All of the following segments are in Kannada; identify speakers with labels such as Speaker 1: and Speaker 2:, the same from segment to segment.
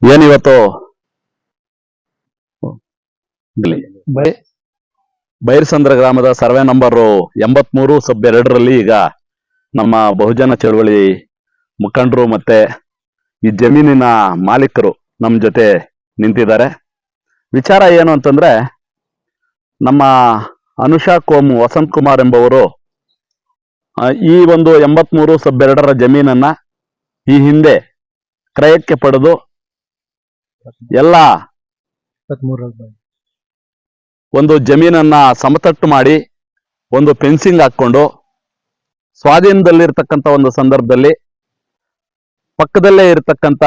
Speaker 1: ಏನಿವತ್ತು ಬೈರಸಂದ್ರ ಗ್ರಾಮದ ಸರ್ವೆ ನಂಬರ್ 83 ಸಬ್ 2ರಲ್ಲಿ ಈಗ ನಮ್ಮ ಬಹುಜನ ಚಳವಳಿ ಮುಖಂಡರು ಮತ್ತೆ ಈ ಜಮೀನಿನ ಮಾಲೀಕರು ನಮ್ಮ ಜೊತೆ ನಿಂತಿದ್ದಾರೆ. ವಿಚಾರ ಏನು ಅಂತಂದ್ರೆ, ನಮ್ಮ ಅನುಷಾ ಕೋಮು ವಸಂತ್ ಕುಮಾರ್ ಎಂಬವರು ಈ ಒಂದು 83 ಸಬ್ 2ರ ಜಮೀನನ್ನ ಈ ಹಿಂದೆ ಕ್ರಯಕ್ಕೆ ಪಡೆದು ಎಲ್ಲ ಒಂದು ಜಮೀನನ್ನ ಸಮತಟ್ಟು ಮಾಡಿ ಒಂದು ಫೆನ್ಸಿಂಗ್ ಹಾಕೊಂಡು ಸ್ವಾಧೀನದಲ್ಲಿರ್ತಕ್ಕಂಥ ಒಂದು ಸಂದರ್ಭದಲ್ಲಿ ಪಕ್ಕದಲ್ಲೇ ಇರತಕ್ಕಂಥ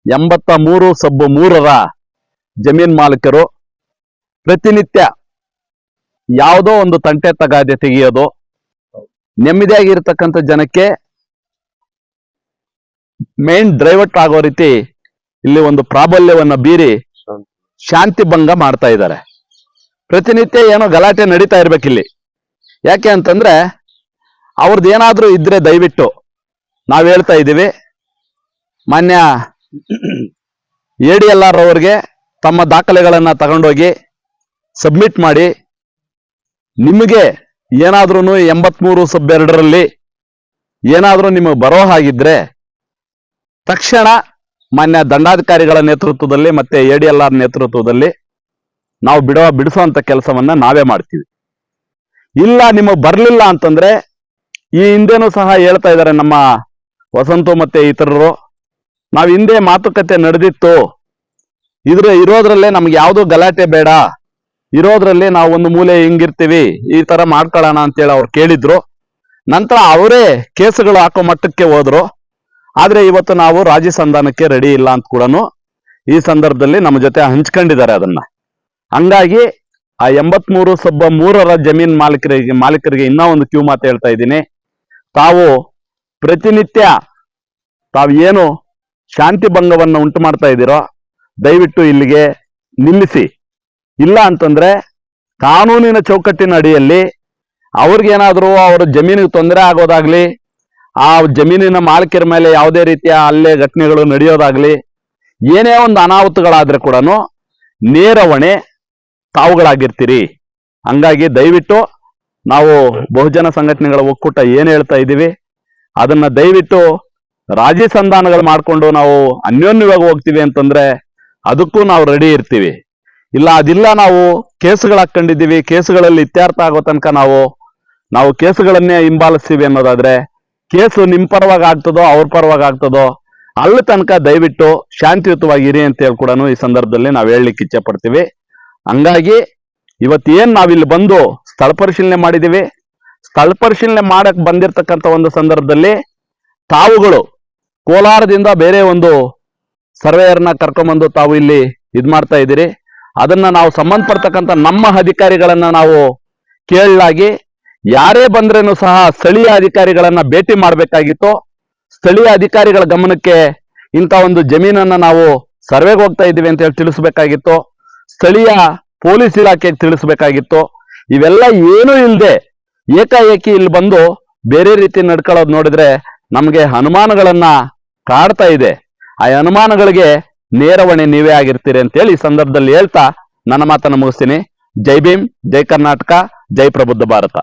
Speaker 1: 83 ಸಬ್ 3ರ ಜಮೀನ್ ಮಾಲೀಕರು ಪ್ರತಿನಿತ್ಯ ಯಾವುದೋ ಒಂದು ತಂಟೆ ತಗಾದೆ ತೆಗೆಯೋದು, ನೆಮ್ಮದಿಯಾಗಿರ್ತಕ್ಕಂಥ ಜನಕ್ಕೆ ಮೇನ್ ಡ್ರೈವರ್ಟ್ ಆಗೋ ರೀತಿ ಇಲ್ಲಿ ಒಂದು ಪ್ರಾಬಲ್ಯವನ್ನ ಬೀರಿ ಶಾಂತಿ ಭಂಗ ಮಾಡ್ತಾ ಇದ್ದಾರೆ. ಪ್ರತಿನಿತ್ಯ ಏನೋ ಗಲಾಟೆ ನಡೀತಾ ಇರ್ಬೇಕಿಲ್ಲಿ. ಯಾಕೆ ಅಂತಂದ್ರೆ, ಅವ್ರದ್ದು ಏನಾದ್ರೂ ಇದ್ರೆ ದಯವಿಟ್ಟು ನಾವ್ ಹೇಳ್ತಾ ಇದ್ದೀವಿ, ಮಾನ್ಯ ADLR ಅವ್ರಿಗೆ ತಮ್ಮ ದಾಖಲೆಗಳನ್ನ ತಗೊಂಡೋಗಿ ಸಬ್ಮಿಟ್ ಮಾಡಿ, ನಿಮಗೆ ಏನಾದ್ರೂ 83 ಸಬ್ 2ರಲ್ಲಿ ಏನಾದ್ರೂ ನಿಮಗೆ ಬರೋ ಹಾಗಿದ್ರೆ ತಕ್ಷಣ ಮಾನ್ಯ ದಂಡಾಧಿಕಾರಿಗಳ ನೇತೃತ್ವದಲ್ಲಿ ಮತ್ತೆ ADLR ನೇತೃತ್ವದಲ್ಲಿ ನಾವು ಬಿಡಿಸುವಂತ ಕೆಲಸವನ್ನ ನಾವೇ ಮಾಡ್ತೀವಿ. ಇಲ್ಲ ನಿಮಗೆ ಬರ್ಲಿಲ್ಲ ಅಂತಂದ್ರೆ, ಈ ಹಿಂದೆನೂ ಸಹ ಹೇಳ್ತಾ ಇದ್ದಾರೆ ನಮ್ಮ ವಸಂತು ಮತ್ತೆ ಇತರರು, ನಾವ್ ಹಿಂದೆ ಮಾತುಕತೆ ನಡೆದಿತ್ತು, ಇರೋದ್ರಲ್ಲೇ ನಮ್ಗೆ ಯಾವ್ದು ಗಲಾಟೆ ಬೇಡ, ಇರೋದ್ರಲ್ಲಿ ನಾವು ಒಂದು ಮೂಲೆ ಹಿಂಗಿರ್ತೀವಿ, ಈ ತರ ಮಾಡ್ಕೊಳ್ಳೋಣ ಅಂತೇಳಿ ಅವ್ರು ಕೇಳಿದ್ರು. ನಂತರ ಅವರೇ ಕೇಸುಗಳು ಹಾಕೋ ಮಟ್ಟಕ್ಕೆ ಹೋದ್ರು. ಆದ್ರೆ ಇವತ್ತು ನಾವು ರಾಜಿ ಸಂಧಾನಕ್ಕೆ ರೆಡಿ ಇಲ್ಲ ಅಂತ ಕೂಡ ಈ ಸಂದರ್ಭದಲ್ಲಿ ನಮ್ಮ ಜೊತೆ ಹಂಚ್ಕೊಂಡಿದ್ದಾರೆ ಅದನ್ನ. ಹಂಗಾಗಿ ಆ 83 ಸಬ್ 3ರ ಜಮೀನ್ ಮಾಲೀಕರಿಗೆ ಇನ್ನೂ ಒಂದು ಕ್ಯೂ ಮಾತು ಹೇಳ್ತಾ ಇದ್ದೀನಿ. ತಾವು ಪ್ರತಿನಿತ್ಯ ತಾವು ಏನು ಶಾಂತಿ ಭಂಗವನ್ನು ಉಂಟು ಮಾಡ್ತಾ ಇದ್ದೀರೋ ದಯವಿಟ್ಟು ಇಲ್ಲಿಗೆ ನಿಲ್ಲಿಸಿ. ಇಲ್ಲ ಅಂತಂದ್ರೆ ಕಾನೂನಿನ ಚೌಕಟ್ಟಿನ ಅಡಿಯಲ್ಲಿ ಅವ್ರಿಗೇನಾದ್ರೂ ಅವ್ರ ಜಮೀನಿಗೆ ತೊಂದರೆ ಆಗೋದಾಗ್ಲಿ, ಆ ಜಮೀನಿನ ಮಾಲೀಕರ ಮೇಲೆ ಯಾವುದೇ ರೀತಿಯ ಹಲ್ಲೆ ಘಟನೆಗಳು ನಡೆಯೋದಾಗ್ಲಿ, ಏನೇ ಒಂದು ಅನಾಹುತಗಳಾದ್ರೆ ಕೂಡ ನೇರ ಹೊಣೆ ತಾವುಗಳಾಗಿರ್ತೀರಿ. ಹಂಗಾಗಿ ದಯವಿಟ್ಟು ನಾವು ಬಹುಜನ ಸಂಘಟನೆಗಳ ಒಕ್ಕೂಟ ಏನ್ ಹೇಳ್ತಾ ಇದ್ದೀವಿ ಅದನ್ನ ದಯವಿಟ್ಟು ರಾಜಿ ಸಂಧಾನಗಳು ಮಾಡ್ಕೊಂಡು ನಾವು ಅನ್ಯೋನ್ಯವಾಗಿ ಹೋಗ್ತೀವಿ ಅಂತಂದ್ರೆ ಅದಕ್ಕೂ ನಾವು ರೆಡಿ ಇರ್ತೀವಿ. ಇಲ್ಲ ಅದಿಲ್ಲ, ನಾವು ಕೇಸುಗಳು ಹಾಕೊಂಡಿದ್ದೀವಿ, ಕೇಸುಗಳಲ್ಲಿ ಇತ್ಯರ್ಥ ಆಗೋ ತನಕ ನಾವು ಕೇಸುಗಳನ್ನೇ ಹಿಂಬಾಲಿಸ್ತೀವಿ ಅನ್ನೋದಾದ್ರೆ, ಕೇಸು ನಿಮ್ ಪರವಾಗಿ ಆಗ್ತದೋ ಅವ್ರ ಪರವಾಗಿ ಆಗ್ತದೋ ಅಲ್ಲಿ ತನಕ ದಯವಿಟ್ಟು ಶಾಂತಿಯುತವಾಗಿರಿ ಅಂತ ಹೇಳಿ ಕೂಡ ಈ ಸಂದರ್ಭದಲ್ಲಿ ನಾವು ಹೇಳಲಿಕ್ಕೆ ಇಚ್ಛೆ ಪಡ್ತೀವಿ. ಹಂಗಾಗಿ ಇವತ್ತೇನ್ ನಾವಿಲ್ಲಿ ಬಂದು ಸ್ಥಳ ಪರಿಶೀಲನೆ ಮಾಡಿದೀವಿ, ಸ್ಥಳ ಪರಿಶೀಲನೆ ಮಾಡಕ್ ಬಂದಿರತಕ್ಕಂಥ ಒಂದು ಸಂದರ್ಭದಲ್ಲಿ ತಾವುಗಳು ಕೋಲಾರದಿಂದ ಬೇರೆ ಒಂದು ಸರ್ವೇಯರ್ನ ಕರ್ಕೊಂಡ್ಬಂದು ತಾವು ಇಲ್ಲಿ ಮಾಡ್ತಾ ಇದ್ದೀರಿ. ಅದನ್ನ ನಾವು ಸಂಬಂಧಪಡ್ತಕ್ಕಂಥ ನಮ್ಮ ಅಧಿಕಾರಿಗಳನ್ನ ನಾವು ಕೇಳಲಾಗಿ, ಯಾರೇ ಬಂದ್ರೇನು ಸಹ ಸ್ಥಳೀಯ ಅಧಿಕಾರಿಗಳನ್ನ ಭೇಟಿ ಮಾಡಬೇಕಾಗಿತ್ತು. ಸ್ಥಳೀಯ ಅಧಿಕಾರಿಗಳ ಗಮನಕ್ಕೆ ಇಂಥ ಒಂದು ಜಮೀನನ್ನ ನಾವು ಸರ್ವೆಗೆ ಹೋಗ್ತಾ ಇದ್ದೀವಿ ಅಂತ ಹೇಳಿ ತಿಳಿಸ್ಬೇಕಾಗಿತ್ತು. ಸ್ಥಳೀಯ ಪೊಲೀಸ್ ಇಲಾಖೆಗೆ ತಿಳಿಸ್ಬೇಕಾಗಿತ್ತು. ಇವೆಲ್ಲ ಏನೂ ಇಲ್ಲದೆ ಏಕಾಏಕಿ ಇಲ್ಲಿ ಬಂದು ಬೇರೆ ರೀತಿ ನಡ್ಕೊಳ್ಳೋದು ನೋಡಿದ್ರೆ ನಮ್ಗೆ ಅನುಮಾನಗಳನ್ನ ಕಾಡ್ತಾ ಇದೆ. ಆ ಅನುಮಾನಗಳಿಗೆ ನೇರ ಹೊಣೆ ನೀವೇ ಆಗಿರ್ತೀರಿ ಅಂತೇಳಿ ಈ ಸಂದರ್ಭದಲ್ಲಿ ಹೇಳ್ತಾ ನನ್ನ ಮಾತನ್ನ ಮುಗಿಸ್ತೀನಿ. ಜೈ ಭೀಮ್, ಜೈ ಕರ್ನಾಟಕ, ಜೈ ಪ್ರಬುದ್ಧ ಭಾರತ.